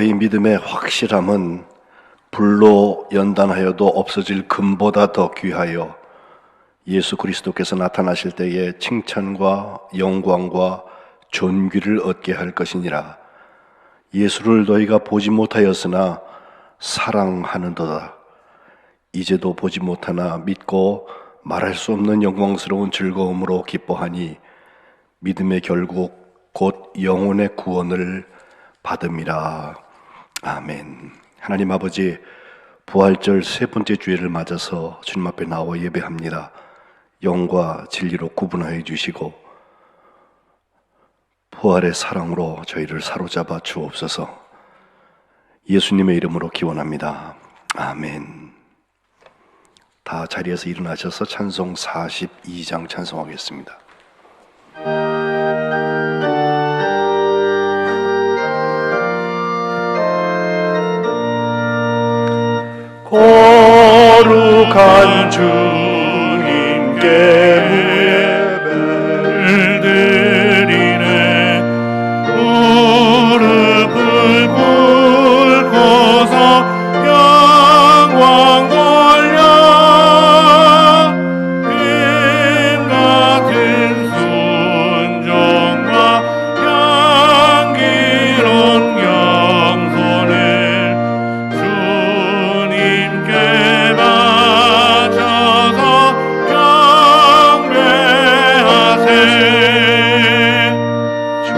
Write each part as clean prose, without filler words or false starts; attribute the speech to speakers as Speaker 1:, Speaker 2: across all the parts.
Speaker 1: 너희 믿음의 확실함은 불로 연단하여도 없어질 금보다 더 귀하여 예수 그리스도께서 나타나실 때에 칭찬과 영광과 존귀를 얻게 할 것이니라. 예수를 너희가 보지 못하였으나 사랑하는도다. 이제도 보지 못하나 믿고 말할 수 없는 영광스러운 즐거움으로 기뻐하니 믿음의 결국 곧 영혼의 구원을 받음이라. 아멘. 하나님 아버지, 부활절 세 번째 주일을 맞아서 주님 앞에 나와 예배합니다. 영과 진리로 구분하여 주시고 부활의 사랑으로 저희를 사로잡아 주옵소서. 예수님의 이름으로 기원합니다. 아멘. 다 자리에서 일어나셔서 찬송 42장 찬송하겠습니다.
Speaker 2: 거룩한 주님께 예배를 드리네. 무릎을 꿇고서 영광 돌려 금 같은 순종과 향기로운 영혼을 주님께 바쳐서 경배하세. 주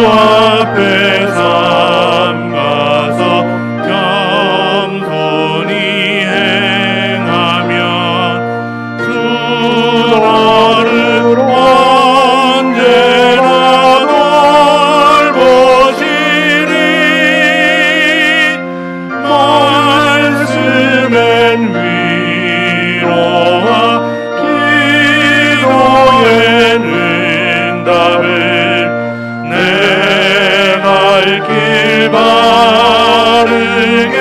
Speaker 2: 앞에 삼가서 겸손히 행하면 주 너를 언제나 돌보시리. 말씀엔 위로와 기도엔 응답을 내 갈 길 바르게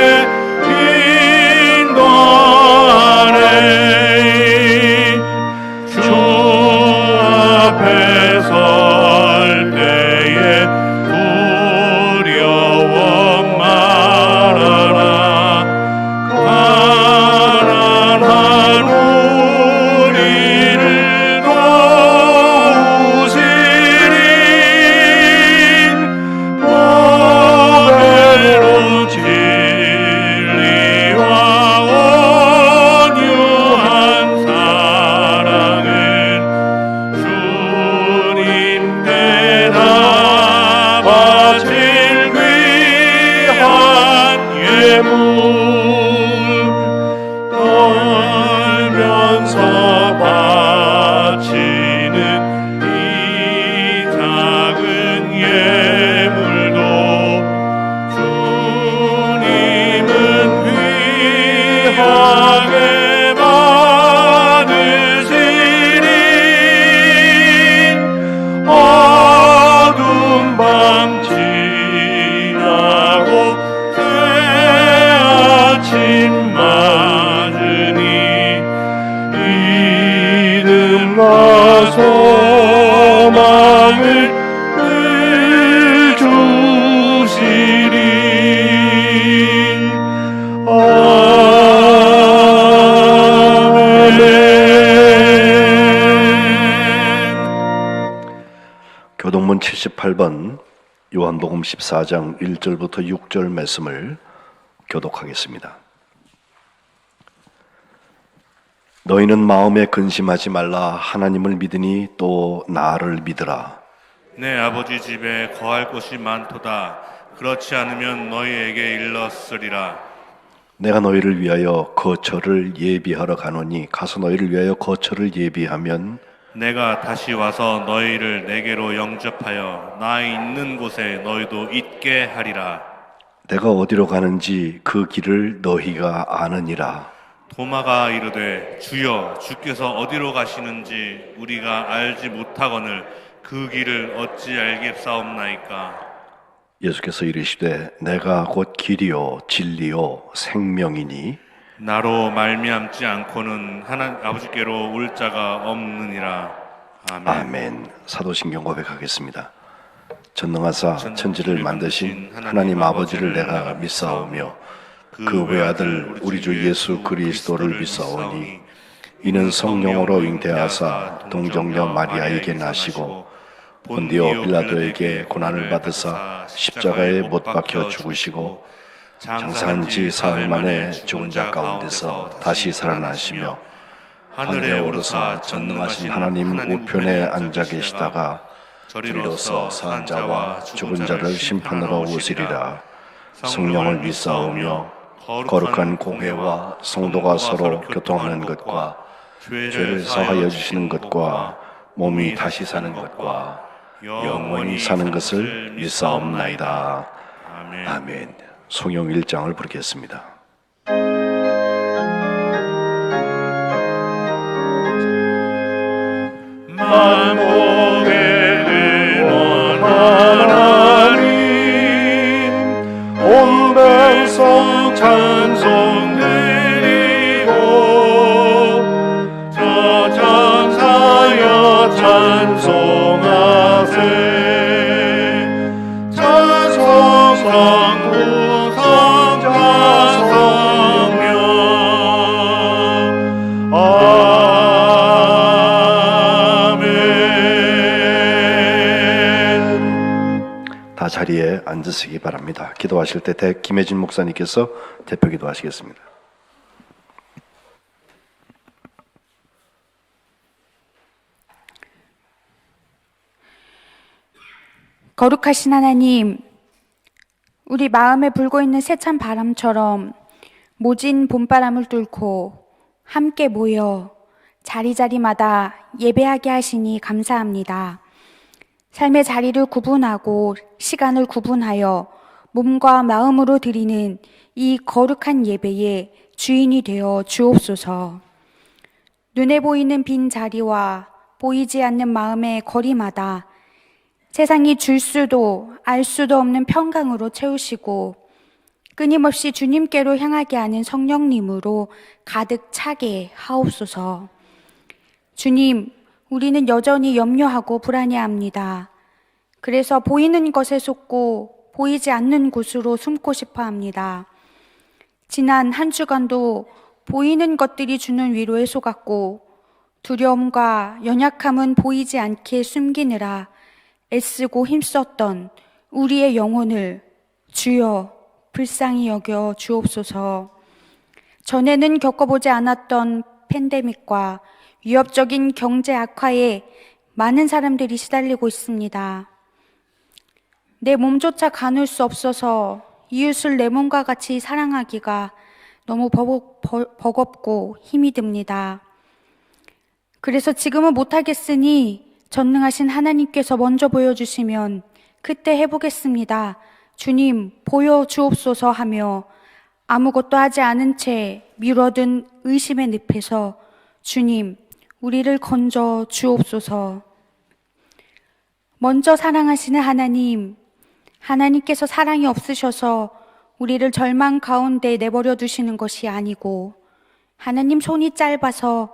Speaker 2: 인도하네. 주 앞에 설 때에 두려워 말아라. 가난한 우리를 도우시리. 보배로운 진리와 온유한 사랑은 주님께 다 바칠 귀한 예물. 떨면서 바치는 이 작은 예물도 주님은 귀하게 받으시리. 어둠 밤 지나고 새 아침 맞으니 믿음과 소망을 늘 주시리. 아멘.
Speaker 1: 교동문 78번 요한복음 14장 1절부터 6절 말씀을 교독하겠습니다. 너희는 마음에 근심하지 말라. 하나님을 믿으니 또 나를 믿으라.
Speaker 2: 내 아버지 집에 거할 곳이 많도다. 그렇지 않으면 너희에게 일렀으리라.
Speaker 1: 내가 너희를 위하여 거처를 예비하러 가노니 가서 너희를 위하여 거처를 예비하면
Speaker 2: 내가 다시 와서 너희를 내게로 영접하여 나 있는 곳에 너희도 있게 하리라.
Speaker 1: 내가 어디로 가는지 그 길을 너희가 아느니라.
Speaker 2: 도마가 이르되 주여 주께서 어디로 가시는지 우리가 알지 못하거늘 그 길을 어찌 알겠사옵나이까.
Speaker 1: 예수께서 이르시되 내가 곧 길이요 진리요 생명이니
Speaker 2: 나로 말미암지 않고는 하나님 아버지께로 올 자가 없느니라. 아멘.
Speaker 1: 아멘. 사도신경 고백하겠습니다. 전능하사 천지를 만드신 하나님 아버지를 내가 믿사오며 그 외아들 우리 주 예수 그리스도를 믿사오니 이는 성령으로 잉태하사 동정녀 마리아에게 나시고 본디오 빌라도에게 고난을 받으사 십자가에 못 박혀 죽으시고 장사한 지 사흘 만에 죽은 자 가운데서 다시 살아나시며 하늘에 오르사 전능하신 하나님 우편에 앉아 계시다가 저리로서 산 자와 죽은 자를 심판하러 오시리라. 성령을 믿사오며 거룩한 공회와 성도가 서로 교통하는 것과 죄를 사하여 주시는 것과 몸이 다시 사는 것과 영원히 사는 것을 믿사옵나이다. 아멘. 성령 1장을 부르겠습니다.
Speaker 2: 만복의 하나님 온 백성 찬송 드리고 저 천사여 찬송하세 찬송성 구성자 성령
Speaker 1: 다 자리에 앉으시기 바랍니다. 기도하실 때 김혜진 목사님께서 대표 기도하시겠습니다.
Speaker 3: 거룩하신 하나님, 우리 마음에 불고 있는 세찬 바람처럼 모진 봄바람을 뚫고 함께 모여 자리자리마다 예배하게 하시니 감사합니다. 삶의 자리를 구분하고 시간을 구분하여 몸과 마음으로 드리는 이 거룩한 예배의 주인이 되어 주옵소서. 눈에 보이는 빈 자리와 보이지 않는 마음의 거리마다 세상이 줄 수도 알 수도 없는 평강으로 채우시고 끊임없이 주님께로 향하게 하는 성령님으로 가득 차게 하옵소서. 주님, 우리는 여전히 염려하고 불안해합니다. 그래서 보이는 것에 속고 보이지 않는 곳으로 숨고 싶어 합니다. 지난 한 주간도 보이는 것들이 주는 위로에 속았고 두려움과 연약함은 보이지 않게 숨기느라 애쓰고 힘썼던 우리의 영혼을 주여 불쌍히 여겨 주옵소서. 전에는 겪어보지 않았던 팬데믹과 위협적인 경제 악화에 많은 사람들이 시달리고 있습니다. 내 몸조차 가눌 수 없어서 이웃을 내 몸과 같이 사랑하기가 너무 버겁고 힘이 듭니다. 그래서 지금은 못하겠으니 전능하신 하나님께서 먼저 보여주시면 그때 해보겠습니다. 주님 보여주옵소서 하며 아무것도 하지 않은 채 미뤄둔 의심의 늪에서 주님 우리를 건져 주옵소서. 먼저 사랑하시는 하나님, 하나님께서 사랑이 없으셔서 우리를 절망 가운데 내버려 두시는 것이 아니고 하나님 손이 짧아서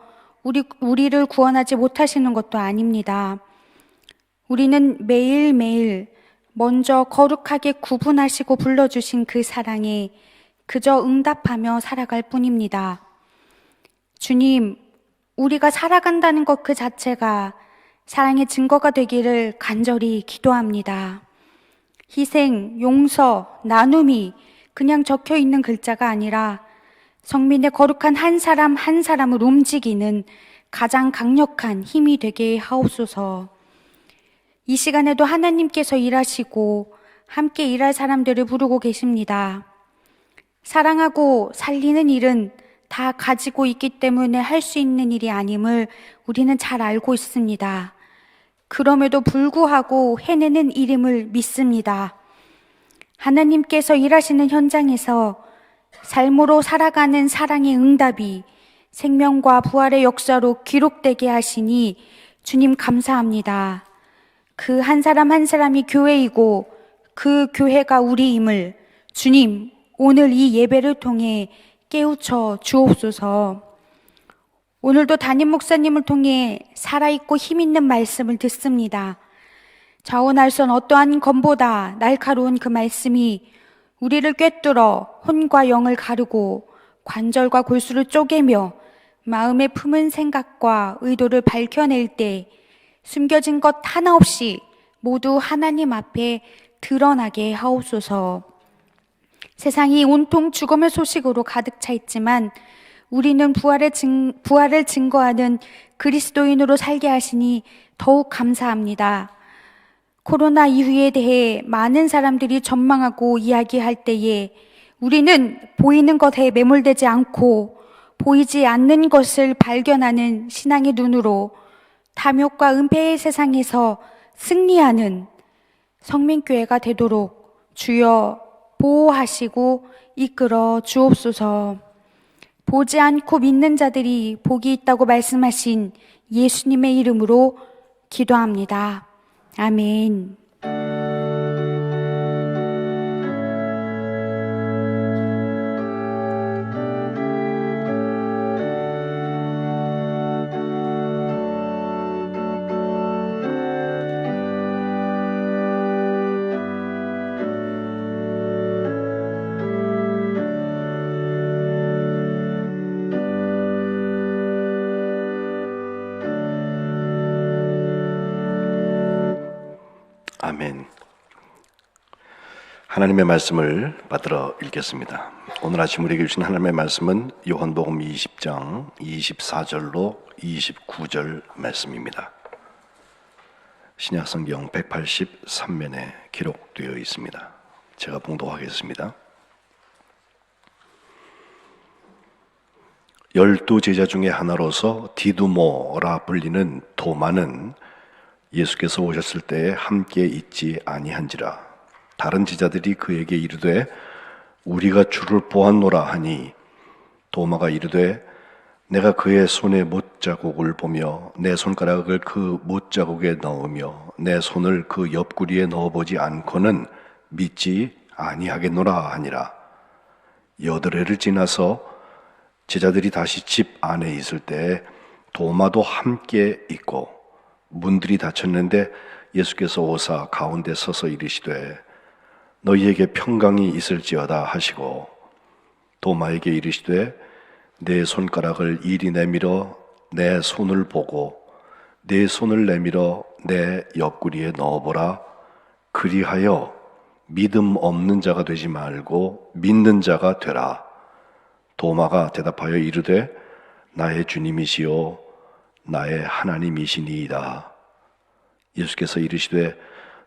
Speaker 3: 우리를 구원하지 못하시는 것도 아닙니다. 우리는 매일매일 먼저 거룩하게 구분하시고 불러주신 그 사랑에 그저 응답하며 살아갈 뿐입니다. 주님, 우리가 살아간다는 것 그 자체가 사랑의 증거가 되기를 간절히 기도합니다. 희생, 용서, 나눔이 그냥 적혀 있는 글자가 아니라 성민의 거룩한 한 사람 한 사람을 움직이는 가장 강력한 힘이 되게 하옵소서. 이 시간에도 하나님께서 일하시고 함께 일할 사람들을 부르고 계십니다. 사랑하고 살리는 일은 다 가지고 있기 때문에 할 수 있는 일이 아님을 우리는 잘 알고 있습니다. 그럼에도 불구하고 해내는 일임을 믿습니다. 하나님께서 일하시는 현장에서 삶으로 살아가는 사랑의 응답이 생명과 부활의 역사로 기록되게 하시니 주님 감사합니다. 그 한 사람 한 사람이 교회이고 그 교회가 우리임을 주님 오늘 이 예배를 통해 깨우쳐 주옵소서. 오늘도 담임 목사님을 통해 살아있고 힘있는 말씀을 듣습니다. 좌우날선 어떠한 검보다 날카로운 그 말씀이 우리를 꿰뚫어 혼과 영을 가르고 관절과 골수를 쪼개며 마음에 품은 생각과 의도를 밝혀낼 때 숨겨진 것 하나 없이 모두 하나님 앞에 드러나게 하옵소서. 세상이 온통 죽음의 소식으로 가득 차 있지만 우리는 부활을 증거하는 그리스도인으로 살게 하시니 더욱 감사합니다. 코로나 이후에 대해 많은 사람들이 전망하고 이야기할 때에 우리는 보이는 것에 매몰되지 않고 보이지 않는 것을 발견하는 신앙의 눈으로 탐욕과 은폐의 세상에서 승리하는 성민교회가 되도록 주여 보호하시고 이끌어 주옵소서. 보지 않고 믿는 자들이 복이 있다고 말씀하신 예수님의 이름으로 기도합니다. 아멘.
Speaker 1: 아멘. 하나님의 말씀을 받들어 읽겠습니다. 오늘 아침 우리에게 주신 하나님의 말씀은 요한복음 20장 24절로 29절 말씀입니다. 신약성경 183면에 기록되어 있습니다. 제가 봉독하겠습니다. 12 제자 중에 하나로서 디두모라 불리는 도마는 예수께서 오셨을 때에 함께 있지 아니한지라. 다른 제자들이 그에게 이르되 우리가 주를 보았노라 하니 도마가 이르되 내가 그의 손에 못자국을 보며 내 손가락을 그 못자국에 넣으며 내 손을 그 옆구리에 넣어보지 않고는 믿지 아니하겠노라 하니라. 여드레를 지나서 제자들이 다시 집 안에 있을 때 도마도 함께 있고 문들이 닫혔는데 예수께서 오사 가운데 서서 이르시되 너희에게 평강이 있을지어다 하시고 도마에게 이르시되 내 손가락을 이리 내밀어 내 손을 보고 내 손을 내밀어 내 옆구리에 넣어보라. 그리하여 믿음 없는 자가 되지 말고 믿는 자가 되라. 도마가 대답하여 이르되 나의 주님이시요 나의 하나님이시니이다. 예수께서 이르시되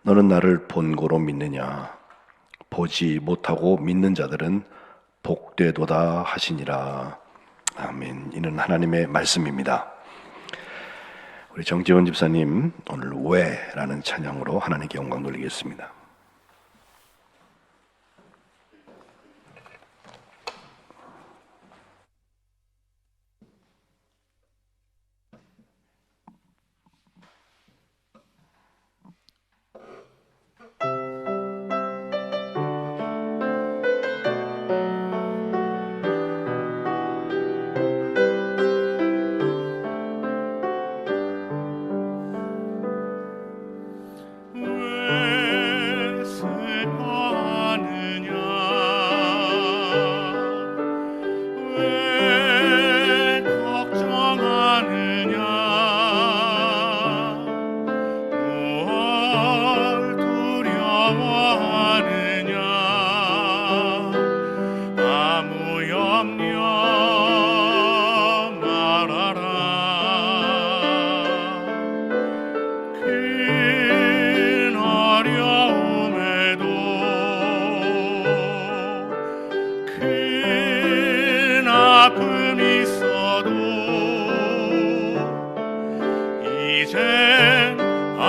Speaker 1: 너는 나를 본고로 믿느냐? 보지 못하고 믿는 자들은 복되도다 하시니라. 아멘. 이는 하나님의 말씀입니다. 우리 정지원 집사님 오늘 왜라는 찬양으로 하나님께 영광 돌리겠습니다.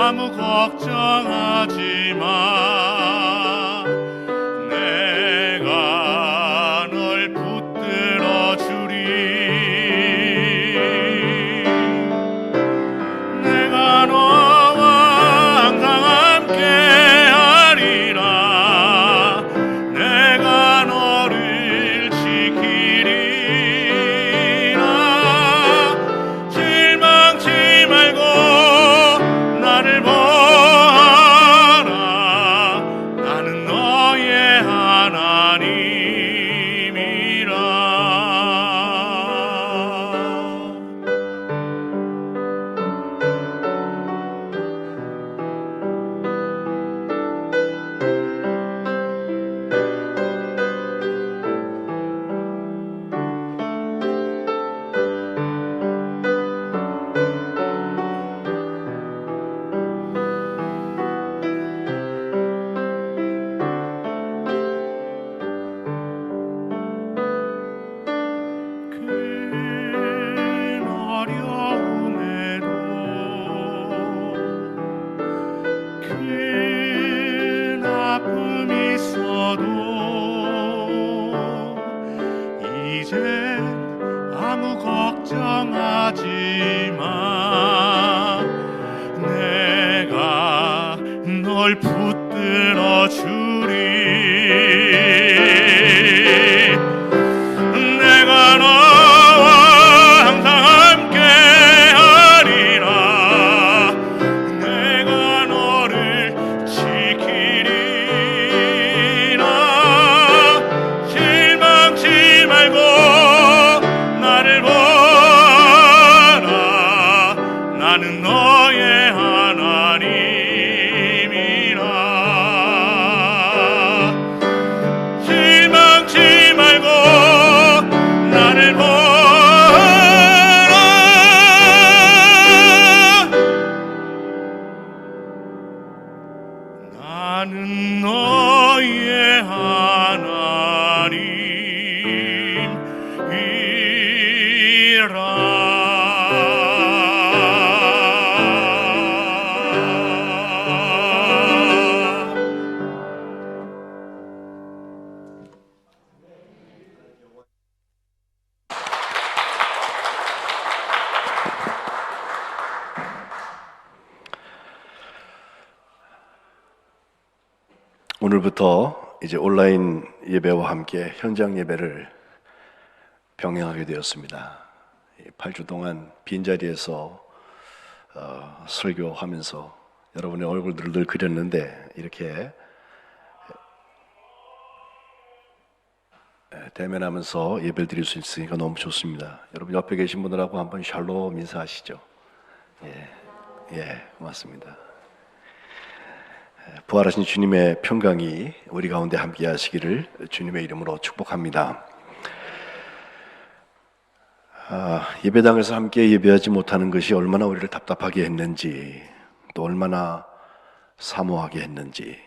Speaker 2: 아무 걱정하지 마. 내가 널 붙들어 주리. 내가 너와 항상 함께 하리라. 내가 너를 지키리라. 실망치 말고 나를 보아라. 아픔이 있어도 이제 아무 걱정하지 마. 내가 널 붙들어 주리. 내가 너와 항상 함께 하리라. 내가 너를 지키리라. 실망치 말고 나를 보라. 나는 너의 하나님이라. 실망치 말고 나를 보라. 나는 너의 하나님이라.
Speaker 1: 오늘부터 이제 온라인 예배와 함께 현장 예배를 병행하게 되었습니다. 8주 동안 빈자리에서 설교하면서 여러분의 얼굴들을 늘 그렸는데 이렇게 대면하면서 예배를 드릴 수 있으니까 너무 좋습니다. 여러분 옆에 계신 분들하고 한번 샬롬 인사하시죠. 고맙습니다. 부활하신 주님의 평강이 우리 가운데 함께 하시기를 주님의 이름으로 축복합니다. 예배당에서 함께 예배하지 못하는 것이 얼마나 우리를 답답하게 했는지, 또 얼마나 사모하게 했는지,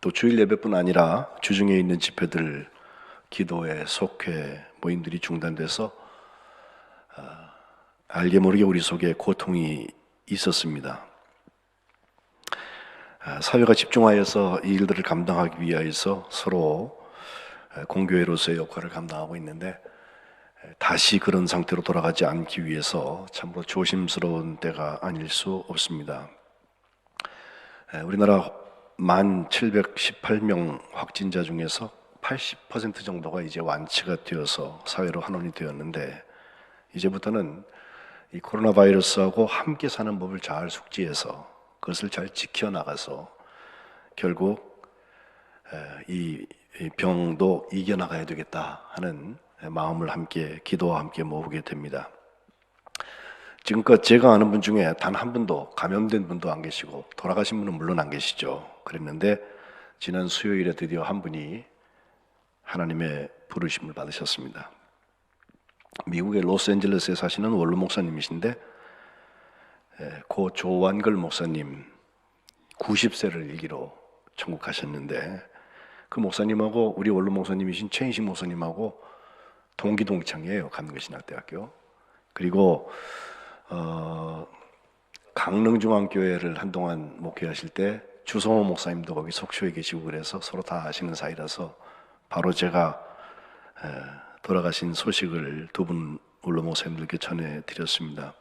Speaker 1: 또 주일 예배뿐 아니라 주중에 있는 집회들, 기도회, 속회, 모임들이 중단돼서 알게 모르게 우리 속에 고통이 있었습니다. 사회가 집중하여서 이 일들을 감당하기 위하여서 서로 공교회로서의 역할을 감당하고 있는데 다시 그런 상태로 돌아가지 않기 위해서 참으로 조심스러운 때가 아닐 수 없습니다. 우리나라 1718명 확진자 중에서 80% 정도가 이제 완치가 되어서 사회로 환원이 되었는데 이제부터는 이 코로나 바이러스하고 함께 사는 법을 잘 숙지해서 그것을 잘 지켜나가서 결국 이 병도 이겨나가야 되겠다 하는 마음을 함께 기도와 함께 모으게 됩니다. 지금껏 제가 아는 분 중에 단 한 분도 감염된 분도 안 계시고 돌아가신 분은 물론 안 계시죠. 그랬는데 지난 수요일에 드디어 한 분이 하나님의 부르심을 받으셨습니다. 미국의 로스앤젤레스에 사시는 원로 목사님이신데 고 조완걸 목사님 90세를 일기로 천국하셨는데 그 목사님하고 우리 원로 목사님이신 최인식 목사님하고 동기 동창이에요. 감리신학대학교. 그리고 강릉중앙교회를 한동안 목회하실 때 주성호 목사님도 거기 속초에 계시고 그래서 서로 다 아시는 사이라서 바로 제가 돌아가신 소식을 두 분 원로 목사님들께 전해드렸습니다.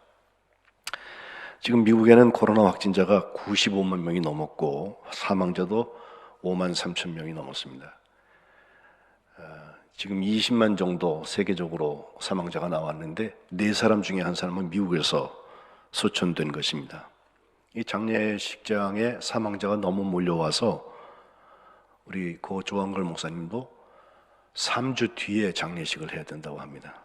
Speaker 1: 지금 미국에는 코로나 확진자가 95만 명이 넘었고 사망자도 5만 3천 명이 넘었습니다. 지금 20만 정도 세계적으로 사망자가 나왔는데 4사람 중에 한 사람은 미국에서 소천된 것입니다. 이 장례식장에 사망자가 너무 몰려와서 우리 고 조한걸 목사님도 3주 뒤에 장례식을 해야 된다고 합니다.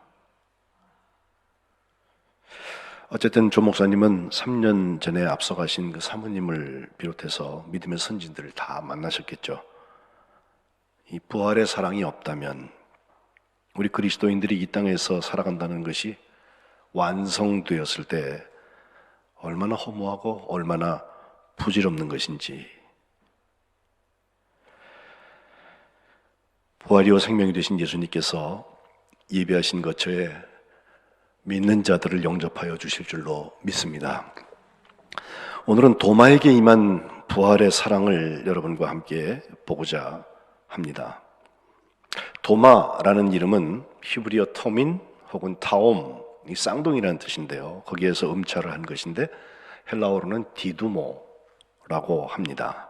Speaker 1: 어쨌든 조 목사님은 3년 전에 앞서가신 그 사모님을 비롯해서 믿음의 선진들을 다 만나셨겠죠. 이 부활의 사랑이 없다면 우리 그리스도인들이 이 땅에서 살아간다는 것이 완성되었을 때 얼마나 허무하고 얼마나 부질없는 것인지. 부활이요 생명이 되신 예수님께서 예배하신 거처에 믿는 자들을 영접하여 주실 줄로 믿습니다. 오늘은 도마에게 임한 부활의 사랑을 여러분과 함께 보고자 합니다. 도마라는 이름은 히브리어 터민 혹은 타옴, 이 쌍둥이라는 뜻인데요. 거기에서 음차를 한 것인데 헬라어로는 디두모라고 합니다.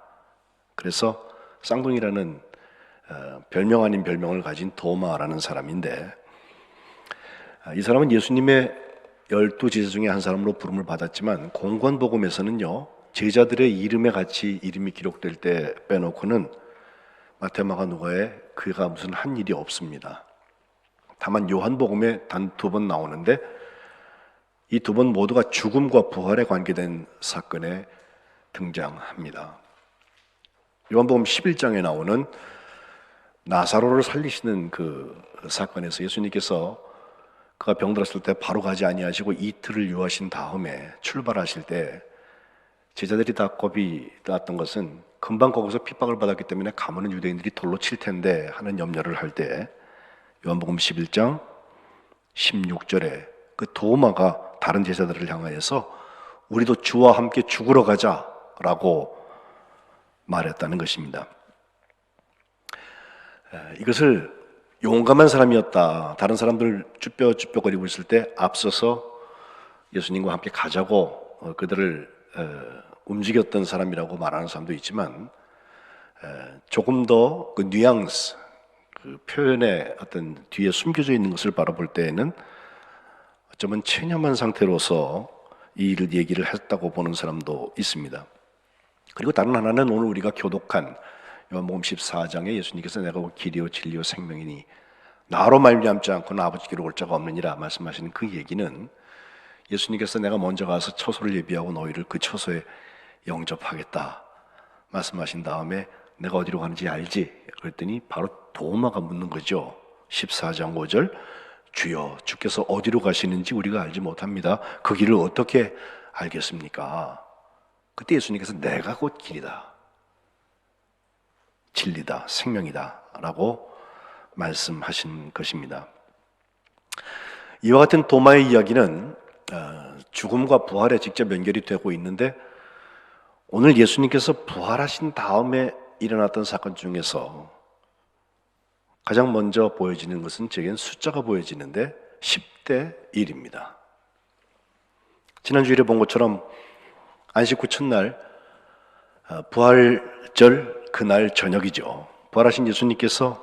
Speaker 1: 그래서 쌍둥이라는 별명 아닌 별명을 가진 도마라는 사람인데, 이 사람은 예수님의 12제자 중에 한 사람으로 부름을 받았지만 공관복음에서는요, 제자들의 이름에 같이 이름이 기록될 때 빼놓고는 마태, 마가, 누가에 그가 무슨 한 일이 없습니다. 다만 요한복음에 단 2번 나오는데 이 2번 모두가 죽음과 부활에 관계된 사건에 등장합니다. 요한복음 11장에 나오는 나사로를 살리시는 그 사건에서 예수님께서 그가 병들었을 때 바로 가지 아니하시고 이틀을 유하신 다음에 출발하실 때 제자들이 다 겁이 났던 것은 금방 거기서 핍박을 받았기 때문에 가면은 유대인들이 돌로 칠 텐데 하는 염려를 할 때 요한복음 11장 16절에 그 도마가 다른 제자들을 향하여서 우리도 주와 함께 죽으러 가자라고 말했다는 것입니다. 이것을 용감한 사람이었다, 다른 사람들 쭈뼛쭈뼛거리고 있을 때 앞서서 예수님과 함께 가자고 그들을 움직였던 사람이라고 말하는 사람도 있지만, 조금 더 그 뉘앙스, 그 표현의 어떤 뒤에 숨겨져 있는 것을 바라볼 때에는 어쩌면 체념한 상태로서 이 일을 얘기를 했다고 보는 사람도 있습니다. 그리고 다른 하나는 오늘 우리가 교독한 요한복음 14장에 예수님께서 내가 길이요 진리요 생명이니 나로 말미암지 않고는 아버지께로 올 자가 없느니라 말씀하시는 그 얘기는, 예수님께서 내가 먼저 가서 처소를 예비하고 너희를 그 처소에 영접하겠다 말씀하신 다음에 내가 어디로 가는지 알지? 그랬더니 바로 도마가 묻는 거죠. 14장 5절, 주여 주께서 어디로 가시는지 우리가 알지 못합니다. 그 길을 어떻게 알겠습니까? 그때 예수님께서 내가 곧 길이다, 진리다, 생명이다 라고 말씀하신 것입니다. 이와 같은 도마의 이야기는 죽음과 부활에 직접 연결이 되고 있는데, 오늘 예수님께서 부활하신 다음에 일어났던 사건 중에서 가장 먼저 보여지는 것은 제겐 숫자가 보여지는데 10대 1입니다. 지난 주일에 본 것처럼 안식 후 첫날 부활절 그날 저녁이죠. 부활하신 예수님께서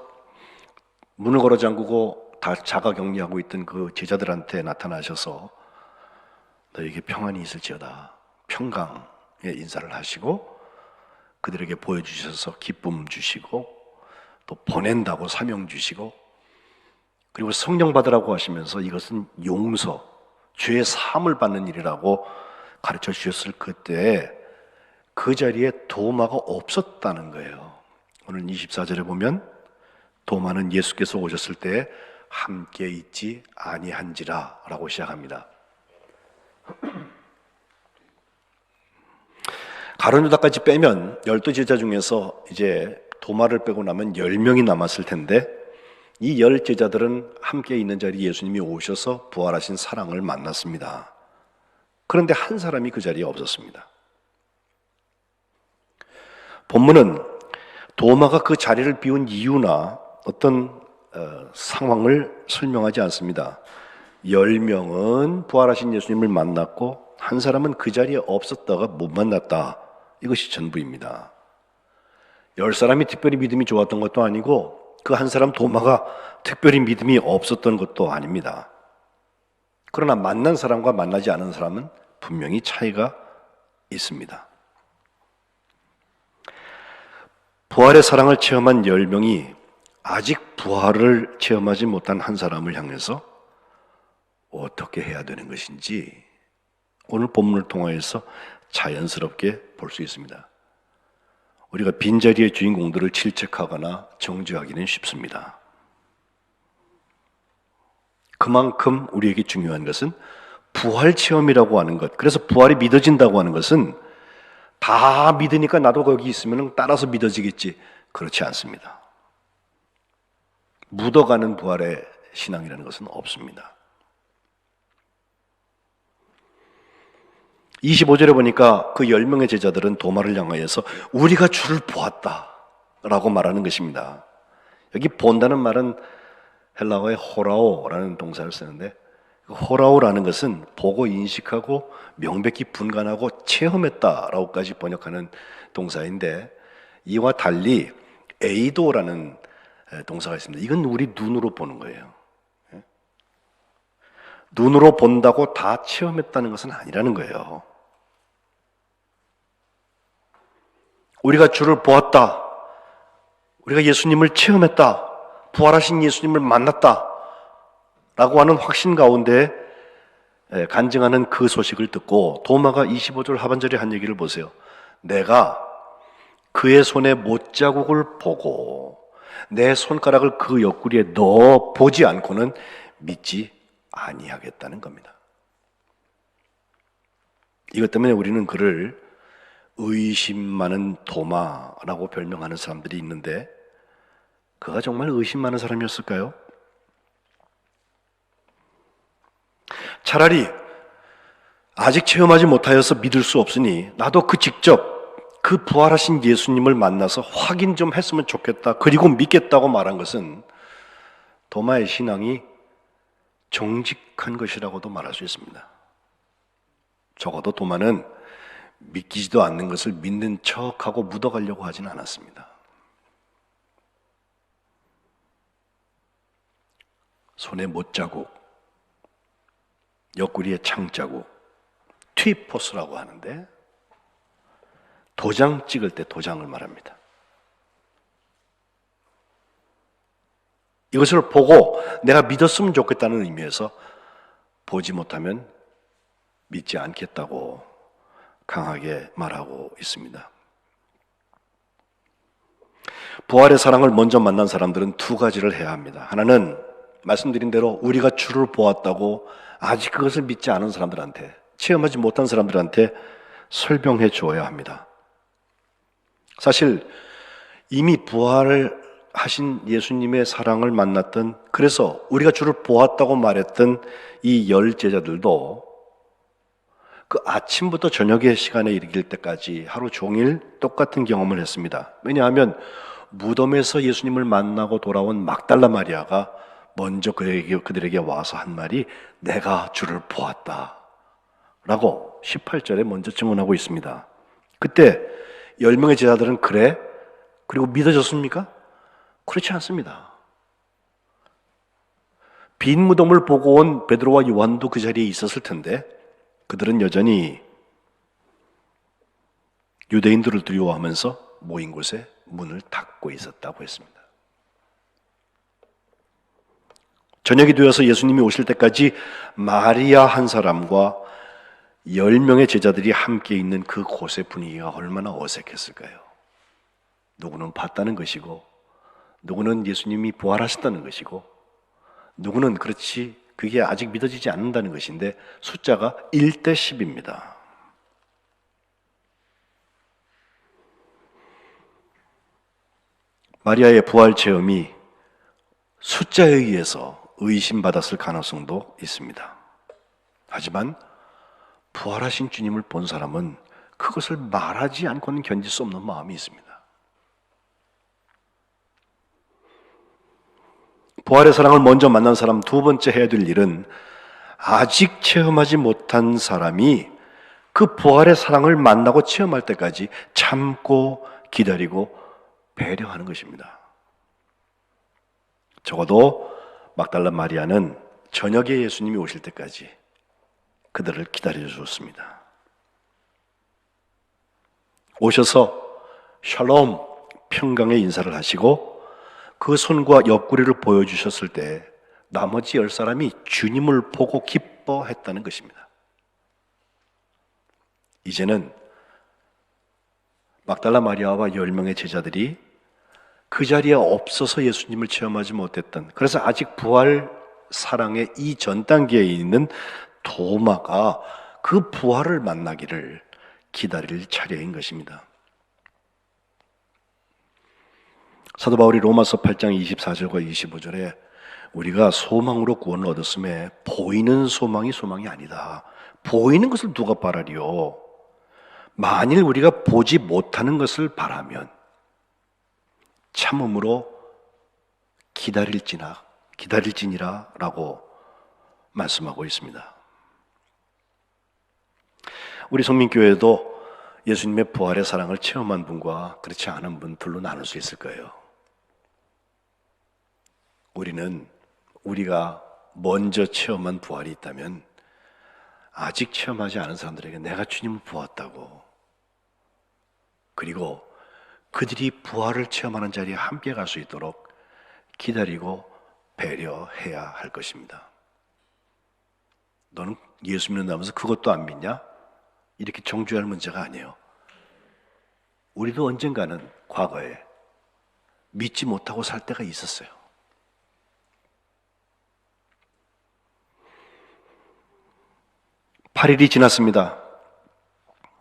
Speaker 1: 문을 걸어 잠그고 다 자가격리하고 있던 그 제자들한테 나타나셔서 너에게 평안이 있을지어다 평강의 인사를 하시고 그들에게 보여주셔서 기쁨 주시고 또 보낸다고 사명 주시고, 그리고 성령 받으라고 하시면서 이것은 용서, 죄의 사함을 받는 일이라고 가르쳐 주셨을 그때 그 자리에 도마가 없었다는 거예요. 오늘 24절에 보면 도마는 예수께서 오셨을 때 함께 있지 아니한지라 라고 시작합니다. 가룟 유다까지 빼면 12제자 중에서 이제 도마를 빼고 나면 10명이 남았을 텐데, 이 10제자들은 함께 있는 자리에 예수님이 오셔서 부활하신 사랑을 만났습니다. 그런데 한 사람이 그 자리에 없었습니다. 본문은 도마가 그 자리를 비운 이유나 어떤 상황을 설명하지 않습니다. 10명은 부활하신 예수님을 만났고 한 사람은 그 자리에 없었다가 못 만났다, 이것이 전부입니다. 10사람이 특별히 믿음이 좋았던 것도 아니고 그 한 사람 도마가 특별히 믿음이 없었던 것도 아닙니다. 그러나 만난 사람과 만나지 않은 사람은 분명히 차이가 있습니다. 부활의 사랑을 체험한 10명이 아직 부활을 체험하지 못한 한 사람을 향해서 어떻게 해야 되는 것인지 오늘 본문을 통하여서 자연스럽게 볼 수 있습니다. 우리가 빈자리의 주인공들을 질책하거나 정죄하기는 쉽습니다. 그만큼 우리에게 중요한 것은 부활 체험이라고 하는 것, 그래서 부활이 믿어진다고 하는 것은 다 믿으니까 나도 거기 있으면 따라서 믿어지겠지, 그렇지 않습니다. 묻어가는 부활의 신앙이라는 것은 없습니다. 25절에 보니까 그 10명의 제자들은 도마를 향하여서 우리가 주를 보았다 라고 말하는 것입니다. 여기 본다는 말은 헬라어의 호라오라는 동사를 쓰는데, 호라오라는 것은 보고 인식하고 명백히 분간하고 체험했다라고까지 번역하는 동사인데, 이와 달리 에이도라는 동사가 있습니다. 이건 우리 눈으로 보는 거예요. 눈으로 본다고 다 체험했다는 것은 아니라는 거예요. 우리가 주를 보았다, 우리가 예수님을 체험했다, 부활하신 예수님을 만났다 라고 하는 확신 가운데 간증하는 그 소식을 듣고 도마가 25절 하반절에 한 얘기를 보세요. 내가 그의 손에 못자국을 보고 내 손가락을 그 옆구리에 넣어 보지 않고는 믿지 아니하겠다는 겁니다. 이것 때문에 우리는 그를 의심 많은 도마라고 별명하는 사람들이 있는데, 그가 정말 의심 많은 사람이었을까요? 차라리 아직 체험하지 못하여서 믿을 수 없으니 나도 그 직접 그 부활하신 예수님을 만나서 확인 좀 했으면 좋겠다, 그리고 믿겠다고 말한 것은 도마의 신앙이 정직한 것이라고도 말할 수 있습니다. 적어도 도마는 믿기지도 않는 것을 믿는 척하고 묻어가려고 하진 않았습니다. 손에 못자국, 옆구리에 창자국, 튀포스라고 하는데 도장 찍을 때 도장을 말합니다. 이것을 보고 내가 믿었으면 좋겠다는 의미에서 보지 못하면 믿지 않겠다고 강하게 말하고 있습니다. 부활의 사랑을 먼저 만난 사람들은 두 가지를 해야 합니다. 하나는 말씀드린 대로 우리가 주를 보았다고 아직 그것을 믿지 않은 사람들한테, 체험하지 못한 사람들한테 설명해 주어야 합니다. 사실 이미 부활하신 예수님의 사랑을 만났던, 그래서 우리가 주를 보았다고 말했던 이 10 제자들도 그 아침부터 저녁의 시간에 이르길 때까지 하루 종일 똑같은 경험을 했습니다. 왜냐하면 무덤에서 예수님을 만나고 돌아온 막달라 마리아가 먼저 그들에게 와서 한 말이 내가 주를 보았다 라고 18절에 먼저 증언하고 있습니다. 그때 10명의 제자들은 그래? 그리고 믿어졌습니까? 그렇지 않습니다. 빈 무덤을 보고 온 베드로와 요한도 그 자리에 있었을 텐데 그들은 여전히 유대인들을 두려워하면서 모인 곳에 문을 닫고 있었다고 했습니다. 저녁이 되어서 예수님이 오실 때까지 마리아 한 사람과 10명의 제자들이 함께 있는 그 곳의 분위기가 얼마나 어색했을까요? 누구는 봤다는 것이고, 누구는 예수님이 부활하셨다는 것이고, 누구는 그렇지 그게 아직 믿어지지 않는다는 것인데 숫자가 1대 10입니다. 마리아의 부활 체험이 숫자에 의해서 의심받았을 가능성도 있습니다. 하지만 부활하신 주님을 본 사람은 그것을 말하지 않고는 견딜 수 없는 마음이 있습니다. 부활의 사랑을 먼저 만난 사람 두 번째 해야 될 일은 아직 체험하지 못한 사람이 그 부활의 사랑을 만나고 체험할 때까지 참고 기다리고 배려하는 것입니다. 적어도 막달라 마리아는 저녁에 예수님이 오실 때까지 그들을 기다려 주었습니다. 오셔서 샬롬, 평강의 인사를 하시고 그 손과 옆구리를 보여주셨을 때 나머지 10사람이 주님을 보고 기뻐했다는 것입니다. 이제는 막달라 마리아와 10명의 제자들이 그 자리에 없어서 예수님을 체험하지 못했던, 그래서 아직 부활 사랑의 이 전 단계에 있는 도마가 그 부활을 만나기를 기다릴 차례인 것입니다. 사도 바울이 로마서 8장 24절과 25절에 우리가 소망으로 구원을 얻었음에 보이는 소망이 소망이 아니다, 보이는 것을 누가 바라리요? 만일 우리가 보지 못하는 것을 바라면 참음으로 기다릴지니라 라고 말씀하고 있습니다. 우리 성민교회도 예수님의 부활의 사랑을 체험한 분과 그렇지 않은 분들로 나눌 수 있을 거예요. 우리가 먼저 체험한 부활이 있다면 아직 체험하지 않은 사람들에게 내가 주님을 보았다고, 그리고 그들이 부활을 체험하는 자리에 함께 갈 수 있도록 기다리고 배려해야 할 것입니다. 너는 예수 믿는다면서 그것도 안 믿냐? 이렇게 정죄할 문제가 아니에요. 우리도 언젠가는 과거에 믿지 못하고 살 때가 있었어요. 팔 8일이 지났습니다.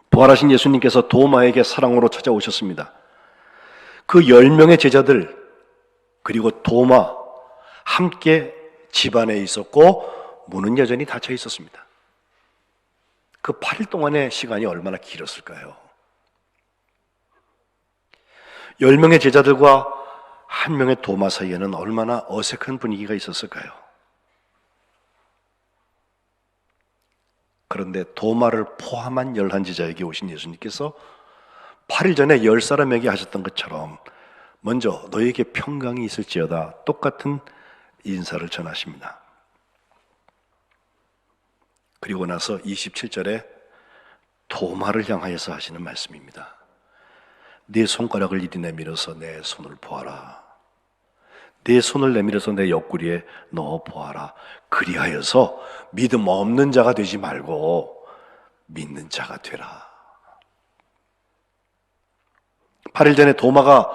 Speaker 1: 부활하신 예수님께서 도마에게 사랑으로 찾아오셨습니다. 그 10명의 제자들 그리고 도마 함께 집 안에 있었고 문은 여전히 닫혀 있었습니다. 그 8일 동안의 시간이 얼마나 길었을까요? 10명의 제자들과 1명의 도마 사이에는 얼마나 어색한 분위기가 있었을까요? 그런데 도마를 포함한 11제자에게 오신 예수님께서 8일 전에 10사람에게 하셨던 것처럼 먼저 너에게 평강이 있을지어다 똑같은 인사를 전하십니다. 그리고 나서 27절에 도마를 향하여서 하시는 말씀입니다. 네 손가락을 이리 내밀어서 내 손을 보아라. 네 손을 내밀어서 내 옆구리에 넣어 보아라. 그리하여서 믿음 없는 자가 되지 말고 믿는 자가 되라. 8일 전에 도마가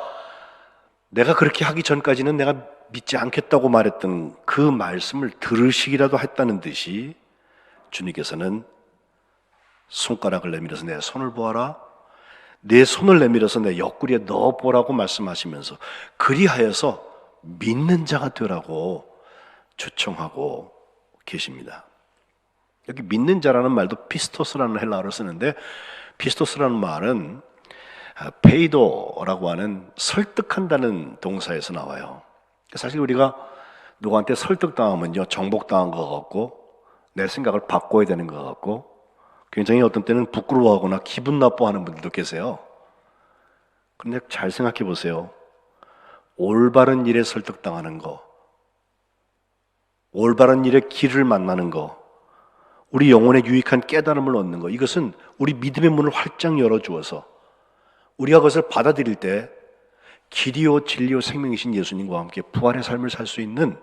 Speaker 1: 내가 그렇게 하기 전까지는 내가 믿지 않겠다고 말했던 그 말씀을 들으시기라도 했다는 듯이 주님께서는 손가락을 내밀어서 내 손을 보아라. 내 손을 내밀어서 내 옆구리에 넣어보라고 말씀하시면서 그리하여서 믿는 자가 되라고 초청하고 계십니다. 여기 믿는 자라는 말도 피스토스라는 헬라어를 쓰는데 피스토스라는 말은 페이도라고 하는 설득한다는 동사에서 나와요. 사실 우리가 누구한테 설득당하면요 정복당한 것 같고 내 생각을 바꿔야 되는 것 같고 굉장히 어떤 때는 부끄러워하거나 기분 나빠하는 분들도 계세요. 그런데 잘 생각해 보세요. 올바른 일에 설득당하는 거, 올바른 일의 길을 만나는 거, 우리 영혼에 유익한 깨달음을 얻는 거, 이것은 우리 믿음의 문을 활짝 열어주어서 우리가 그것을 받아들일 때 길이요 진리요 생명이신 예수님과 함께 부활의 삶을 살 수 있는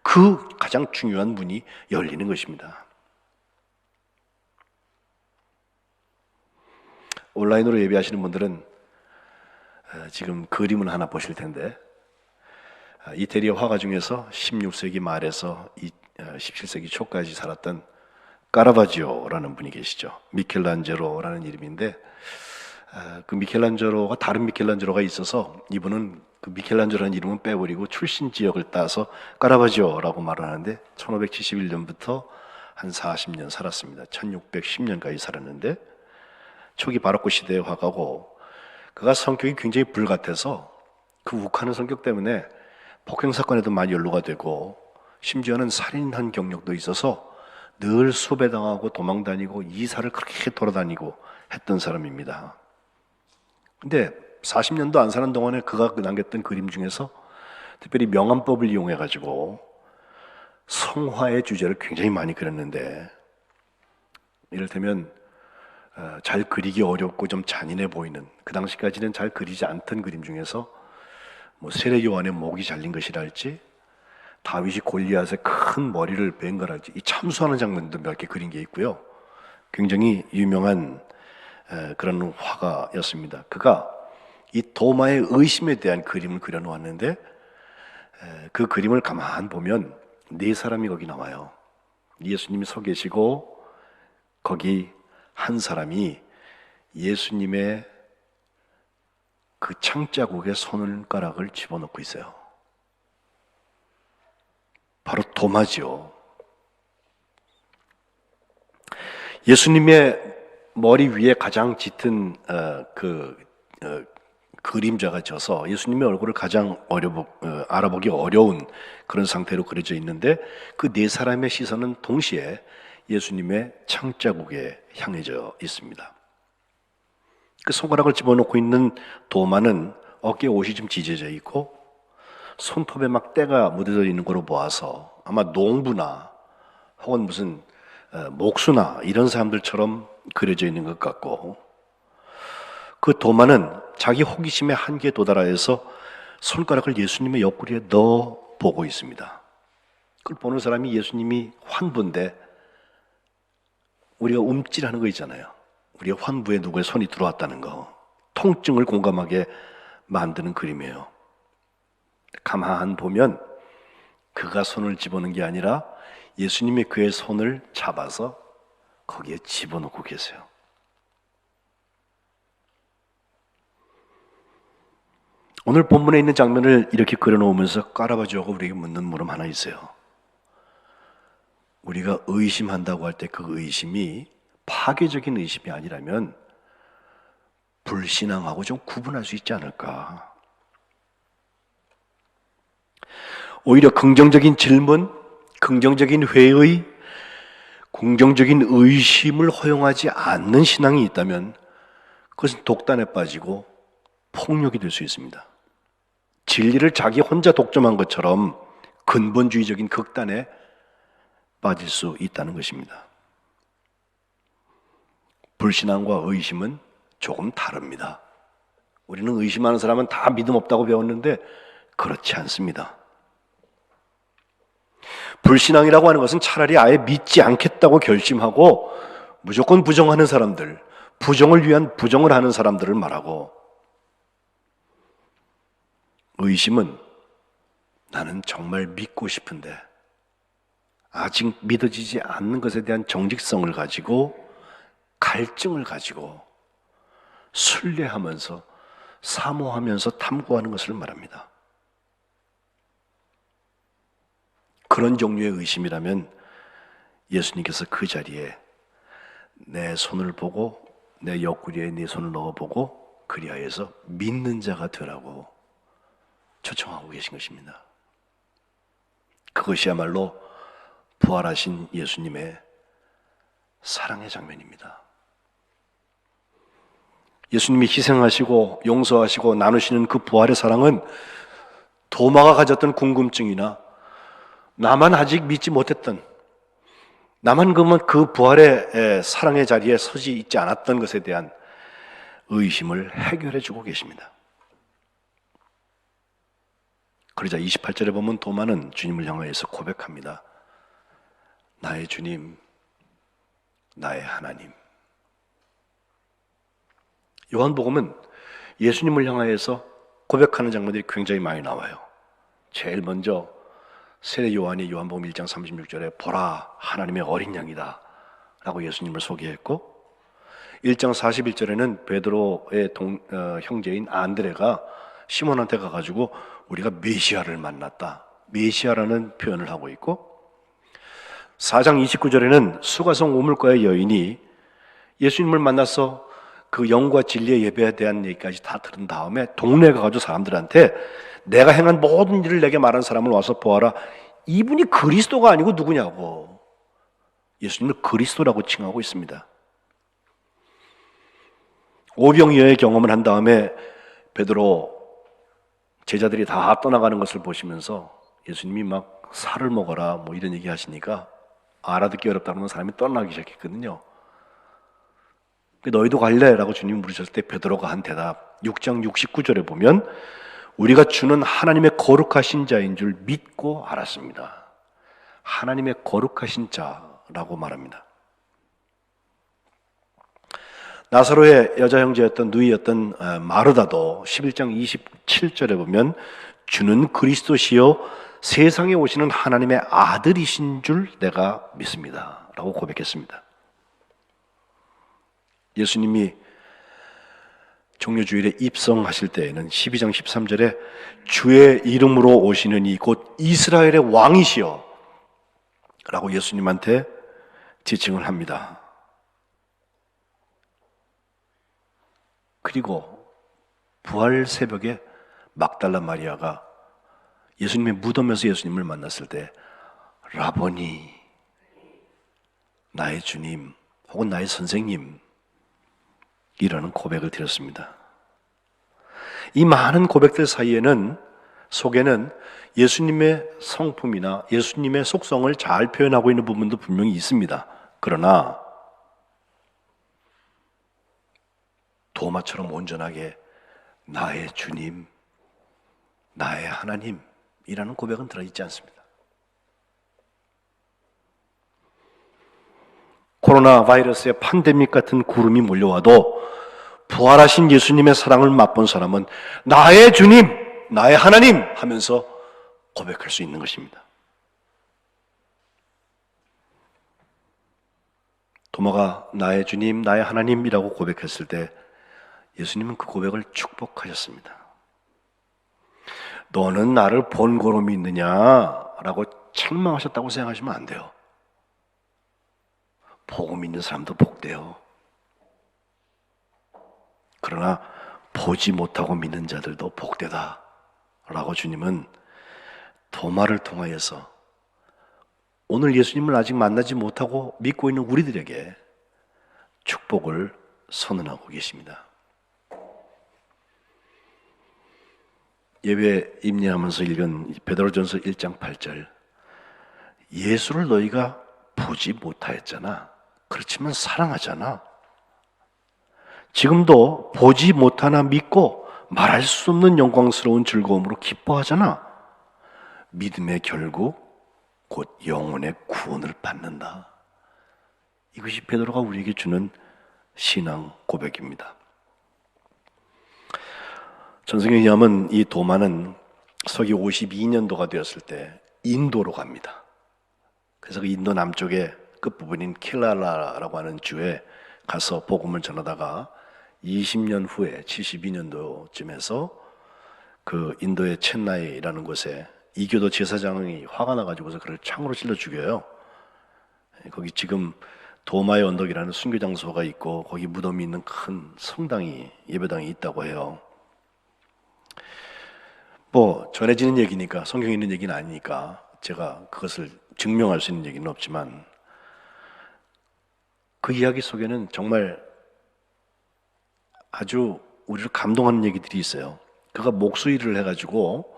Speaker 1: 그 가장 중요한 문이 열리는 것입니다. 온라인으로 예배하시는 분들은 지금 그림을 하나 보실 텐데 이태리의 화가 중에서 16세기 말에서 17세기 초까지 살았던 까라바지오라는 분이 계시죠. 미켈란젤로라는 이름인데 그 미켈란젤로가 다른 미켈란젤로가 있어서 이분은 그 미켈란젤로라는 이름은 빼버리고 출신 지역을 따서 까라바지오라고 말을 하는데 1571년부터 한 40년 살았습니다. 1610년까지 살았는데 초기 바로크 시대의 화가고 그가 성격이 굉장히 불같아서 그 욱하는 성격 때문에 폭행사건에도 많이 연루가 되고 심지어는 살인한 경력도 있어서 늘 수배당하고 도망다니고 이사를 그렇게 돌아다니고 했던 사람입니다. 근데 40년도 안 사는 동안에 그가 남겼던 그림 중에서 특별히 명암법을 이용해가지고 성화의 주제를 굉장히 많이 그렸는데 이를테면 잘 그리기 어렵고 좀 잔인해 보이는 그 당시까지는 잘 그리지 않던 그림 중에서 뭐 세례 요한의 목이 잘린 것이랄지 다윗이 골리앗의 큰 머리를 벤 거랄지 이 참수하는 장면도 몇 개 그린 게 있고요. 굉장히 유명한 그런 화가였습니다. 그가 이 도마의 의심에 대한 그림을 그려놓았는데 그 그림을 가만 보면 네 사람이 거기 나와요. 예수님이 서 계시고 거기 한 사람이 예수님의 그 창자국에 손가락을 집어넣고 있어요. 바로 도마지요. 예수님의 머리 위에 가장 짙은 그림자가 져서 예수님의 얼굴을 가장 알아보기 어려운 그런 상태로 그려져 있는데, 그 네 사람의 시선은 동시에 예수님의 창자국에 향해져 있습니다. 그 손가락을 집어넣고 있는 도마는 어깨에 옷이 좀 지져져 있고 손톱에 막 때가 묻어져 있는 걸로 보아서 아마 농부나 혹은 무슨 목수나 이런 사람들처럼 그려져 있는 것 같고, 그 도마는 자기 호기심의 한계에 도달하여서 손가락을 예수님의 옆구리에 넣어 보고 있습니다. 그걸 보는 사람이 예수님이 환부인데, 우리가 움찔하는 거 있잖아요. 우리가 환부에 누구의 손이 들어왔다는 거, 통증을 공감하게 만드는 그림이에요. 가만 보면 그가 손을 집어넣은 게 아니라 예수님이 그의 손을 잡아서 거기에 집어넣고 계세요. 오늘 본문에 있는 장면을 이렇게 그려놓으면서 까라바지오가 우리에게 묻는 물음 하나 있어요. 우리가 의심한다고 할 때 그 의심이 파괴적인 의심이 아니라면 불신앙하고 좀 구분할 수 있지 않을까? 오히려 긍정적인 질문, 긍정적인 회의, 긍정적인 의심을 허용하지 않는 신앙이 있다면 그것은 독단에 빠지고 폭력이 될 수 있습니다. 진리를 자기 혼자 독점한 것처럼 근본주의적인 극단에 빠질 수 있다는 것입니다. 불신앙과 의심은 조금 다릅니다. 우리는 의심하는 사람은 다 믿음 없다고 배웠는데 그렇지 않습니다. 불신앙이라고 하는 것은 차라리 아예 믿지 않겠다고 결심하고 무조건 부정하는 사람들, 부정을 위한 부정을 하는 사람들을 말하고, 의심은 나는 정말 믿고 싶은데 아직 믿어지지 않는 것에 대한 정직성을 가지고 갈증을 가지고 순례하면서 사모하면서 탐구하는 것을 말합니다. 그런 종류의 의심이라면 예수님께서 그 자리에 내 손을 보고 내 옆구리에 네 손을 넣어보고 그리하여서 믿는 자가 되라고 초청하고 계신 것입니다. 그것이야말로 부활하신 예수님의 사랑의 장면입니다. 예수님이 희생하시고 용서하시고 나누시는 그 부활의 사랑은 도마가 가졌던 궁금증이나 나만 아직 믿지 못했던, 나만 그러면 그 부활의 사랑의 자리에 서지 있지 않았던 것에 대한 의심을 해결해 주고 계십니다. 그러자 28절에 보면 도마는 주님을 향하여서 고백합니다. 나의 주님, 나의 하나님. 요한복음은 예수님을 향하여서 고백하는 장면들이 굉장히 많이 나와요. 제일 먼저 세례 요한이 요한복음 1장 36절에 보라 하나님의 어린 양이다 라고 예수님을 소개했고, 1장 41절에는 베드로의 형제인 안드레가 시몬한테 가가지고 우리가 메시아를 만났다, 메시아라는 표현을 하고 있고, 4장 29절에는 수가성 우물가의 여인이 예수님을 만나서 그 영과 진리의 예배에 대한 얘기까지 다 들은 다음에 동네에 가가지고 사람들한테 내가 행한 모든 일을 내게 말한 사람을 와서 보아라, 이분이 그리스도가 아니고 누구냐고 예수님을 그리스도라고 칭하고 있습니다. 오병이어의 경험을 한 다음에 베드로 제자들이 다 떠나가는 것을 보시면서 예수님이 막 살을 먹어라 뭐 이런 얘기 하시니까 알아듣기 어렵다는 사람이 떠나기 시작했거든요. 너희도 갈래? 라고 주님이 물으셨을 때 베드로가 한 대답, 6장 69절에 보면 우리가 주는 하나님의 거룩하신 자인 줄 믿고 알았습니다. 하나님의 거룩하신 자라고 말합니다. 나사로의 여자 형제였던 누이였던 마르다도 11장 27절에 보면 주는 그리스도시요 세상에 오시는 하나님의 아들이신 줄 내가 믿습니다 라고 고백했습니다. 예수님이 종려주일에 입성하실 때에는 12장 13절에 주의 이름으로 오시는 이 곧 이스라엘의 왕이시여 라고 예수님한테 지칭을 합니다. 그리고 부활 새벽에 막달라 마리아가 예수님의 무덤에서 예수님을 만났을 때 라보니, 나의 주님 혹은 나의 선생님 이라는 고백을 드렸습니다. 이 많은 고백들 속에는 예수님의 성품이나 예수님의 속성을 잘 표현하고 있는 부분도 분명히 있습니다. 그러나 도마처럼 온전하게 나의 주님, 나의 하나님이라는 고백은 들어있지 않습니다. 코로나 바이러스의 팬데믹 같은 구름이 몰려와도 부활하신 예수님의 사랑을 맛본 사람은 나의 주님, 나의 하나님 하면서 고백할 수 있는 것입니다. 도마가 나의 주님, 나의 하나님이라고 고백했을 때 예수님은 그 고백을 축복하셨습니다. 너는 나를 본고로 믿느냐라고 책망하셨다고 생각하시면 안 돼요. 보고 믿는 사람도 복돼요. 그러나 보지 못하고 믿는 자들도 복되다 라고 주님은 도마를 통하여서 오늘 예수님을 아직 만나지 못하고 믿고 있는 우리들에게 축복을 선언하고 계십니다. 예배 임례하면서 읽은 베드로전서 1장 8절, 예수를 너희가 보지 못하였잖아. 그렇지만 사랑하잖아. 지금도 보지 못하나 믿고 말할 수 없는 영광스러운 즐거움으로 기뻐하잖아. 믿음의 결국 곧 영혼의 구원을 받는다. 이것이 베드로가 우리에게 주는 신앙 고백입니다. 전승에 의하면 이 도마는 서기 52년도가 되었을 때 인도로 갑니다. 그래서 그 인도 남쪽의 끝부분인 킬랄라라고 하는 주에 가서 복음을 전하다가 20년 후에 72년도쯤에서 그 인도의 첸나이라는 곳에 이교도 제사장이 화가 나가지고서 그를 창으로 찔러 죽여요. 거기 지금 도마의 언덕이라는 순교 장소가 있고 거기 무덤이 있는 큰 성당이, 예배당이 있다고 해요. 뭐 전해지는 얘기니까, 성경에 있는 얘기는 아니니까 제가 그것을 증명할 수 있는 얘기는 없지만 그 이야기 속에는 정말 아주 우리를 감동하는 얘기들이 있어요. 그가 목수일을 해가지고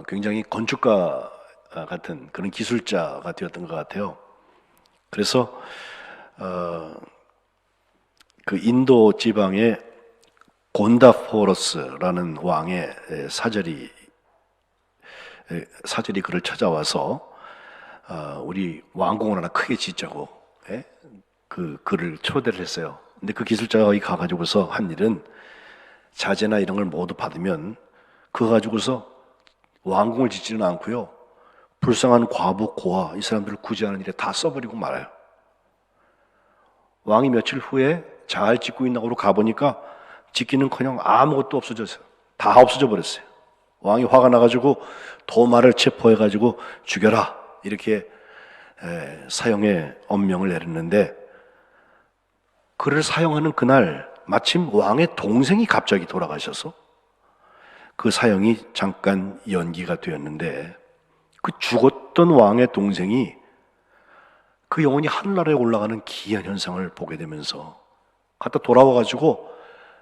Speaker 1: 굉장히 건축가 같은 그런 기술자가 되었던 것 같아요. 그래서 그 인도 지방의 곤다포러스라는 왕의 사절이 그를 찾아와서 우리 왕궁을 하나 크게 짓자고 그 그를 초대를 했어요. 근데 그 기술자가 거기 가가지고서 한 일은 자재나 이런 걸 모두 받으면 그거 가지고서 왕궁을 짓지는 않고요, 불쌍한 과부, 고아 이 사람들을 구제하는 일에 다 써버리고 말아요. 왕이 며칠 후에 잘 짓고 있나고 가보니까 짓기는커녕 아무것도 없어졌어요. 다 없어져 버렸어요. 왕이 화가 나가지고 도마를 체포해가지고 죽여라 이렇게 사형의 엄명을 내렸는데, 그를 사형하는 그날 마침 왕의 동생이 갑자기 돌아가셔서 그 사형이 잠깐 연기가 되었는데, 그 죽었던 왕의 동생이 그 영혼이 하늘나라에 올라가는 기이한 현상을 보게 되면서 갔다 돌아와가지고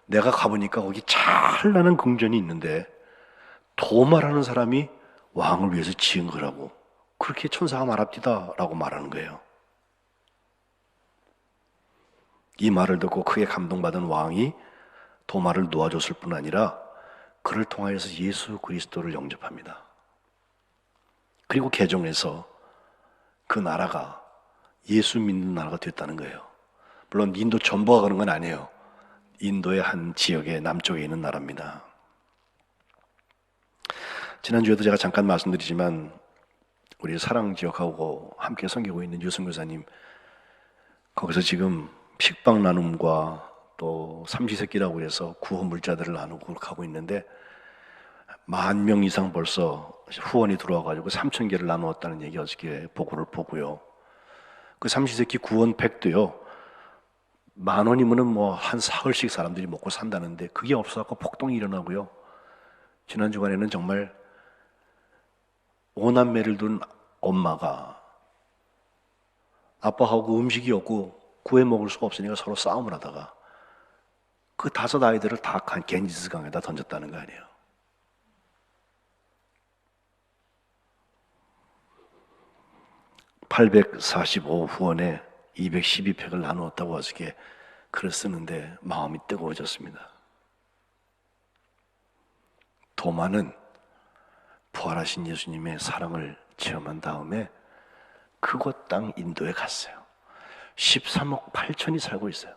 Speaker 1: 내가 가보니까 거기 찬란한 궁전이 있는데 도마라는 사람이 왕을 위해서 지은 거라고, 그렇게 천사가 말합디다 라고 말하는 거예요. 이 말을 듣고 크게 감동받은 왕이 도마를 놓아줬을 뿐 아니라 그를 통하여서 예수 그리스도를 영접합니다. 그리고 개종해서 그 나라가 예수 믿는 나라가 됐다는 거예요. 물론 인도 전부가 그런 건 아니에요. 인도의 한 지역의 남쪽에 있는 나라입니다. 지난주에도 제가 잠깐 말씀드리지만 우리 사랑지역하고 함께 섬기고 있는 유승 교사님, 거기서 지금 식빵 나눔과 또 삼시세끼라고 해서 구호 물자들을 나누고 가고 있는데 10,000명 이상 벌써 후원이 들어와가지고 3,000개를 나누었다는 얘기 어저께 보고를 보고요. 그 삼시세끼 구원 팩도요, 10,000원이면은 뭐 한 사흘씩 사람들이 먹고 산다는데 그게 없어갖고 폭동이 일어나고요. 지난 주간에는 정말 5남매를 둔 엄마가 아빠하고 음식이 없고 구해 먹을 수가 없으니까 서로 싸움을 하다가 그 5 아이들을 다 겐지스 강에다 던졌다는 거 아니에요. (845후원에) 212팩을 나누었다고 어저께 글을 쓰는데 마음이 뜨거워졌습니다. 도마는 부활하신 예수님의 사랑을 체험한 다음에 그곳 땅 인도에 갔어요. 13억 8천이 살고 있어요.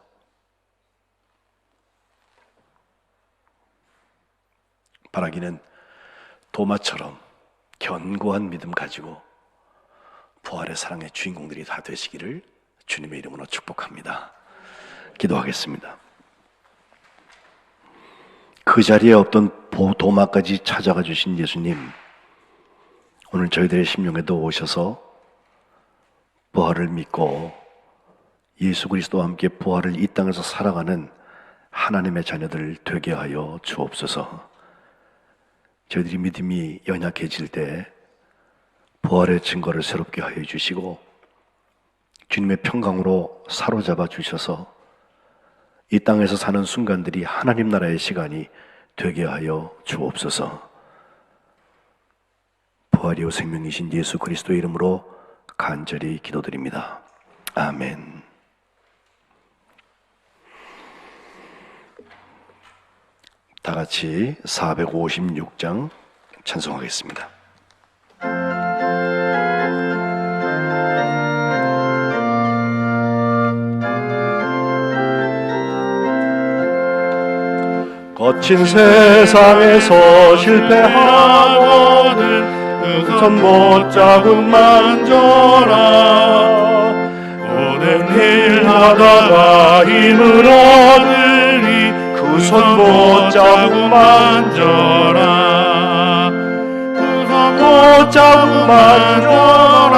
Speaker 1: 바라기는 도마처럼 견고한 믿음 가지고 부활의 사랑의 주인공들이 다 되시기를 주님의 이름으로 축복합니다. 기도하겠습니다. 그 자리에 없던 도마까지 찾아가 주신 예수님, 오늘 저희들의 심령에도 오셔서 부활을 믿고 예수 그리스도와 함께 부활을 이 땅에서 살아가는 하나님의 자녀들 되게 하여 주옵소서. 저희들이 믿음이 연약해질 때 부활의 증거를 새롭게 하여 주시고 주님의 평강으로 사로잡아 주셔서 이 땅에서 사는 순간들이 하나님 나라의 시간이 되게 하여 주옵소서. 부활이요 생명이신 예수 그리스도의 이름으로 간절히 기도드립니다. 아멘. 다 같이 456장 찬송하겠습니다. 거친 세상에서 실패하거든 우선 못자국 만져라. 오랜 일 하다가 힘을 얻으니 그 손 못자국 만져라. 그 손 못자국 만져라.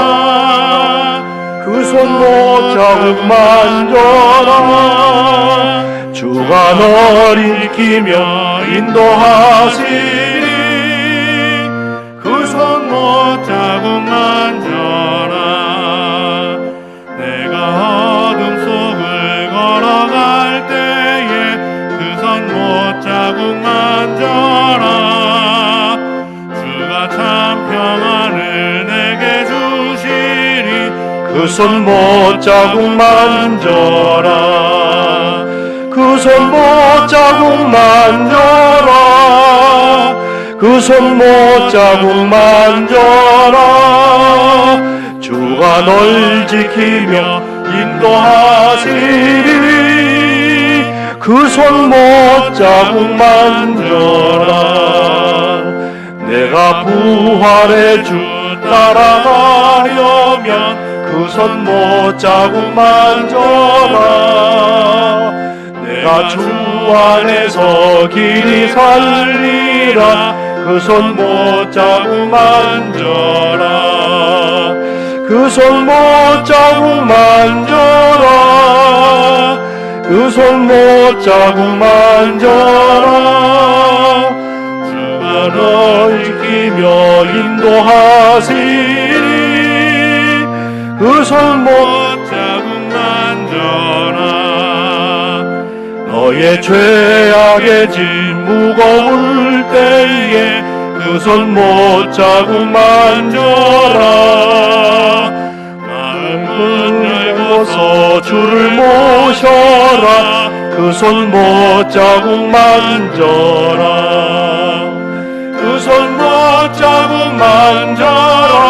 Speaker 1: 그 손 못자국 만져라. 주가 널 일으키며 인도하시리. 그 손 못자국 만져라. 내가 어둠 속을 걸어갈 때에 그 손 못자국 만져라. 주가 참 평안을 내게 주시리. 그 손 못자국 만져라. 그 손 못자국 만져라. 그 손 못자국 만져라. 주가 널 지키며 인도하시리. 그 손 못자국 만져라. 내가 부활의 주 따라가려면 그 손 못자국 만져라. 내가 주 안에서 길이 살리라. 그 손 못자국 만져라. 그 손 못자국 만져라. 그 손 못자국 만져라. 주가 널 지키며 인도하시리. 그 손 못자국 만져라. 너의 죄악의 짐 무거울 때에 그 손 못자국 만져라. 마음을 열고서 주를 모셔라. 그 손 못자국 만져라. 그 손 못자국 만져라.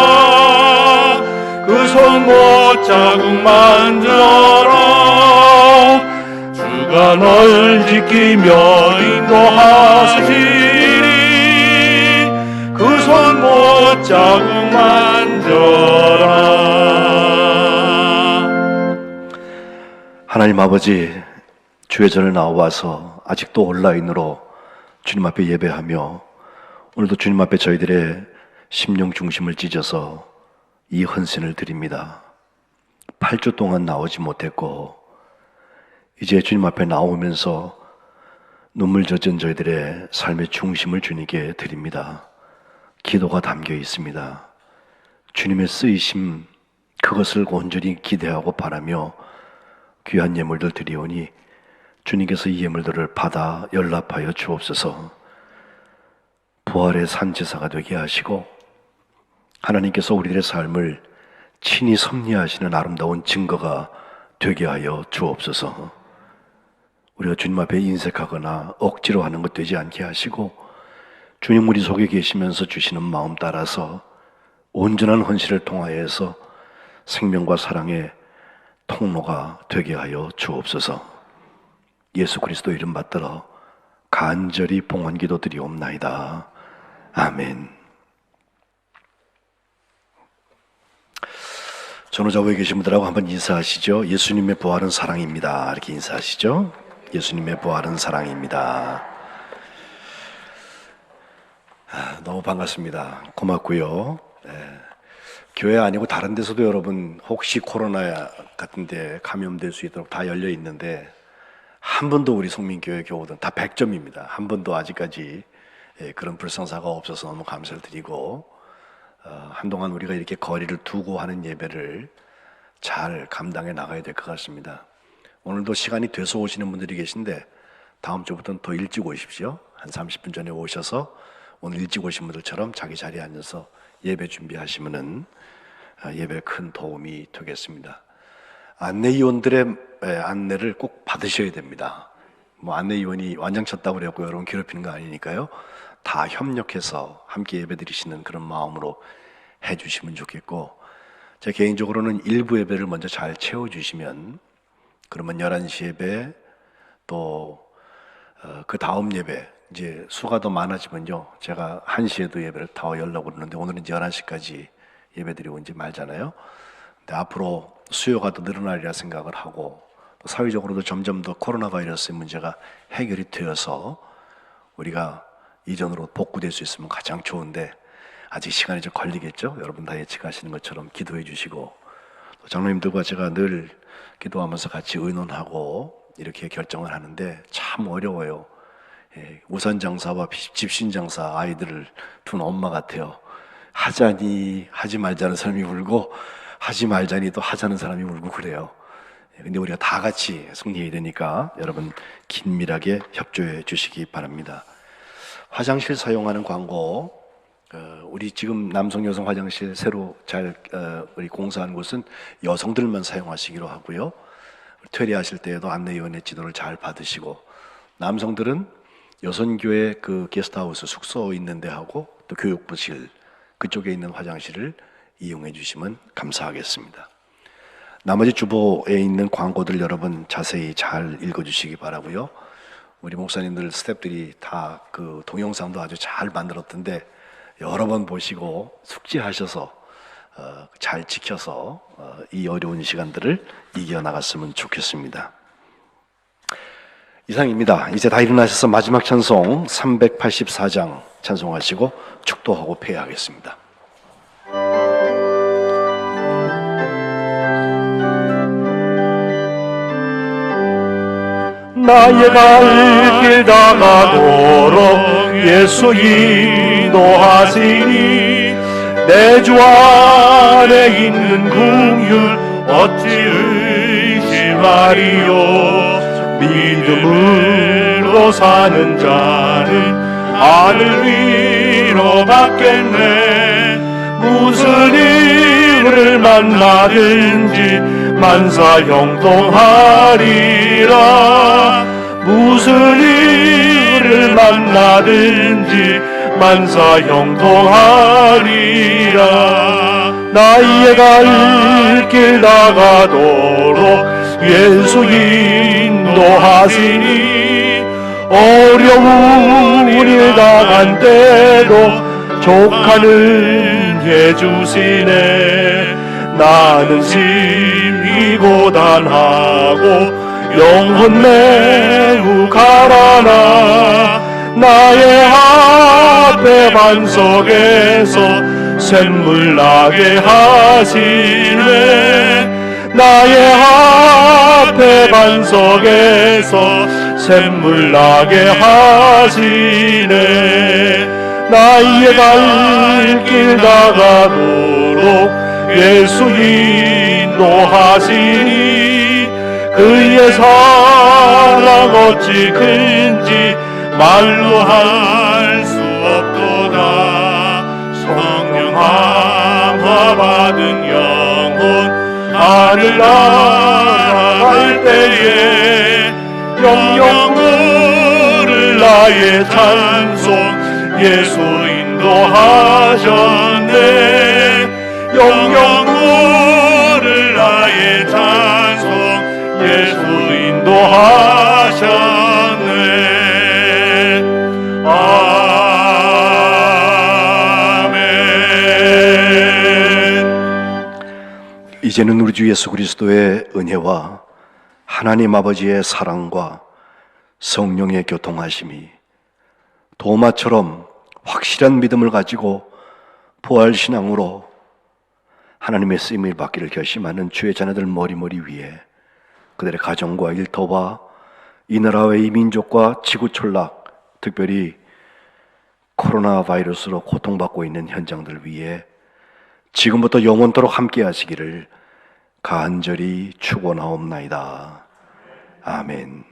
Speaker 1: 그 손 못자국 만져라. 주가 널 지키며 인도하시리. 그 손 못자국 만져라. 하나님 아버지, 주의 전에 나와서 아직도 온라인으로 주님 앞에 예배하며 오늘도 주님 앞에 저희들의 심령 중심을 찢어서 이 헌신을 드립니다. 8주 동안 나오지 못했고 이제 주님 앞에 나오면서 눈물 젖은 저희들의 삶의 중심을 주님께 드립니다. 기도가 담겨 있습니다. 주님의 쓰이심, 그것을 온전히 기대하고 바라며 귀한 예물들 드리오니 주님께서 이 예물들을 받아 연락하여 주옵소서. 부활의 산지사가 되게 하시고 하나님께서 우리들의 삶을 친히 섭리하시는 아름다운 증거가 되게 하여 주옵소서. 우리가 주님 앞에 인색하거나 억지로 하는 것 되지 않게 하시고 주님 우리 속에 계시면서 주시는 마음 따라서 온전한 헌신을 통하여서 생명과 사랑의 통로가 되게 하여 주옵소서. 예수 그리스도 이름 받들어 간절히 봉헌기도 드리옵나이다. 아멘. 전후좌우에 계신 분들하고 한번 인사하시죠. 예수님의 부활은 사랑입니다. 이렇게 인사하시죠. 예수님의 부활은 사랑입니다. 너무 반갑습니다. 고맙고요. 교회 아니고 다른 데서도 여러분 혹시 코로나 같은데 감염될 수 있도록 다 열려 있는데 한 번도 우리 성민교회 교우들은 다 100점입니다. 한 번도 아직까지 그런 불상사가 없어서 너무 감사를 드리고 한동안 우리가 이렇게 거리를 두고 하는 예배를 잘 감당해 나가야 될 것 같습니다. 오늘도 시간이 돼서 오시는 분들이 계신데 다음 주부터는 더 일찍 오십시오. 한 30분 전에 오셔서 오늘 일찍 오신 분들처럼 자기 자리에 앉아서 예배 준비하시면은 예배에 큰 도움이 되겠습니다. 안내위원들의 안내를 꼭 받으셔야 됩니다. 뭐 안내위원이 완장 쳤다고 그래갖고 여러분 괴롭히는 거 아니니까요. 다 협력해서 함께 예배 드리시는 그런 마음으로 해주시면 좋겠고, 제 개인적으로는 일부 예배를 먼저 잘 채워주시면 그러면 11시 예배 또 그 다음 예배 이제 수가 더 많아지면요 제가 1시에도 예배를 더 열려고 그러는데 오늘은 이제 11시까지 예배 드리고 이제 말잖아요. 근데 앞으로 수요가 더 늘어나리라 생각을 하고 또 사회적으로도 점점 더 코로나 바이러스의 문제가 해결이 되어서 우리가 이전으로 복구될 수 있으면 가장 좋은데 아직 시간이 좀 걸리겠죠. 여러분 다 예측하시는 것처럼 기도해 주시고 또 장로님들과 제가 늘 기도하면서 같이 의논하고 이렇게 결정을 하는데 참 어려워요. 우산 장사와 집신 장사 아이들을 둔 엄마 같아요. 하자니 하지 말자는 사람이 울고 하지 말자니 또 하자는 사람이 울고 그래요. 근데 우리가 다 같이 승리해야 되니까 여러분 긴밀하게 협조해 주시기 바랍니다. 화장실 사용하는 광고, 우리 지금 남성 여성 화장실 새로 우리 공사한 곳은 여성들만 사용하시기로 하고요. 퇴리하실 때에도 안내위원회 지도를 잘 받으시고, 남성들은 여선교회 그 게스트하우스 숙소 있는 데하고 또 교육부실 그쪽에 있는 화장실을 이용해 주시면 감사하겠습니다. 나머지 주보에 있는 광고들 여러분 자세히 잘 읽어주시기 바라고요. 우리 목사님들 스태프들이 다 그 동영상도 아주 잘 만들었던데 여러 번 보시고 숙지하셔서 잘 지켜서 이 어려운 시간들을 이겨나갔으면 좋겠습니다. 이상입니다. 이제 다 일어나셔서 마지막 찬송 384장 찬송하시고 축도하고 폐회하겠습니다.
Speaker 4: 나의 갈 길 다가도록 예수 인도하시니 내 주 안에 있는 긍휼 어찌 의심하리요. 믿음으로 사는 자는 하늘 위로 받겠네. 무슨 일을 만나든지 만사 형통하리라. 무슨 일을 만나든지 만사 형통하리라. 나의 갈 길 나가도록 예수 인도하시니 어려운 일 당한 때도 족하는 해주시네. 나는 심히 고단하고 영혼 매우 가라나. 나의 앞에 반석에서 샘물 나게 하시네. 나의 앞에 반석에서 샘물 나게 하시네. 나의 갈 길 다가도록 예수 인도하시니 그의 사랑 어찌 큰지 말로 할 수 없도다. 성령 감화 받은 영혼 하늘 나갈 때에 영영 부를 나의 찬송 예수 인도하셨네. 영영 부를 나의 찬송 예수 인도하셨네. 아멘.
Speaker 1: 이제는 우리 주 예수 그리스도의 은혜와 하나님 아버지의 사랑과 성령의 교통하심이 도마처럼 확실한 믿음을 가지고 부활신앙으로 하나님의 쓰임을 받기를 결심하는 주의 자녀들 머리머리 위에 그들의 가정과 일터와 이 나라의 이 민족과 지구촌락, 특별히 코로나 바이러스로 고통받고 있는 현장들 위에 지금부터 영원토록 함께 하시기를 간절히 축원하옵나이다. 아멘.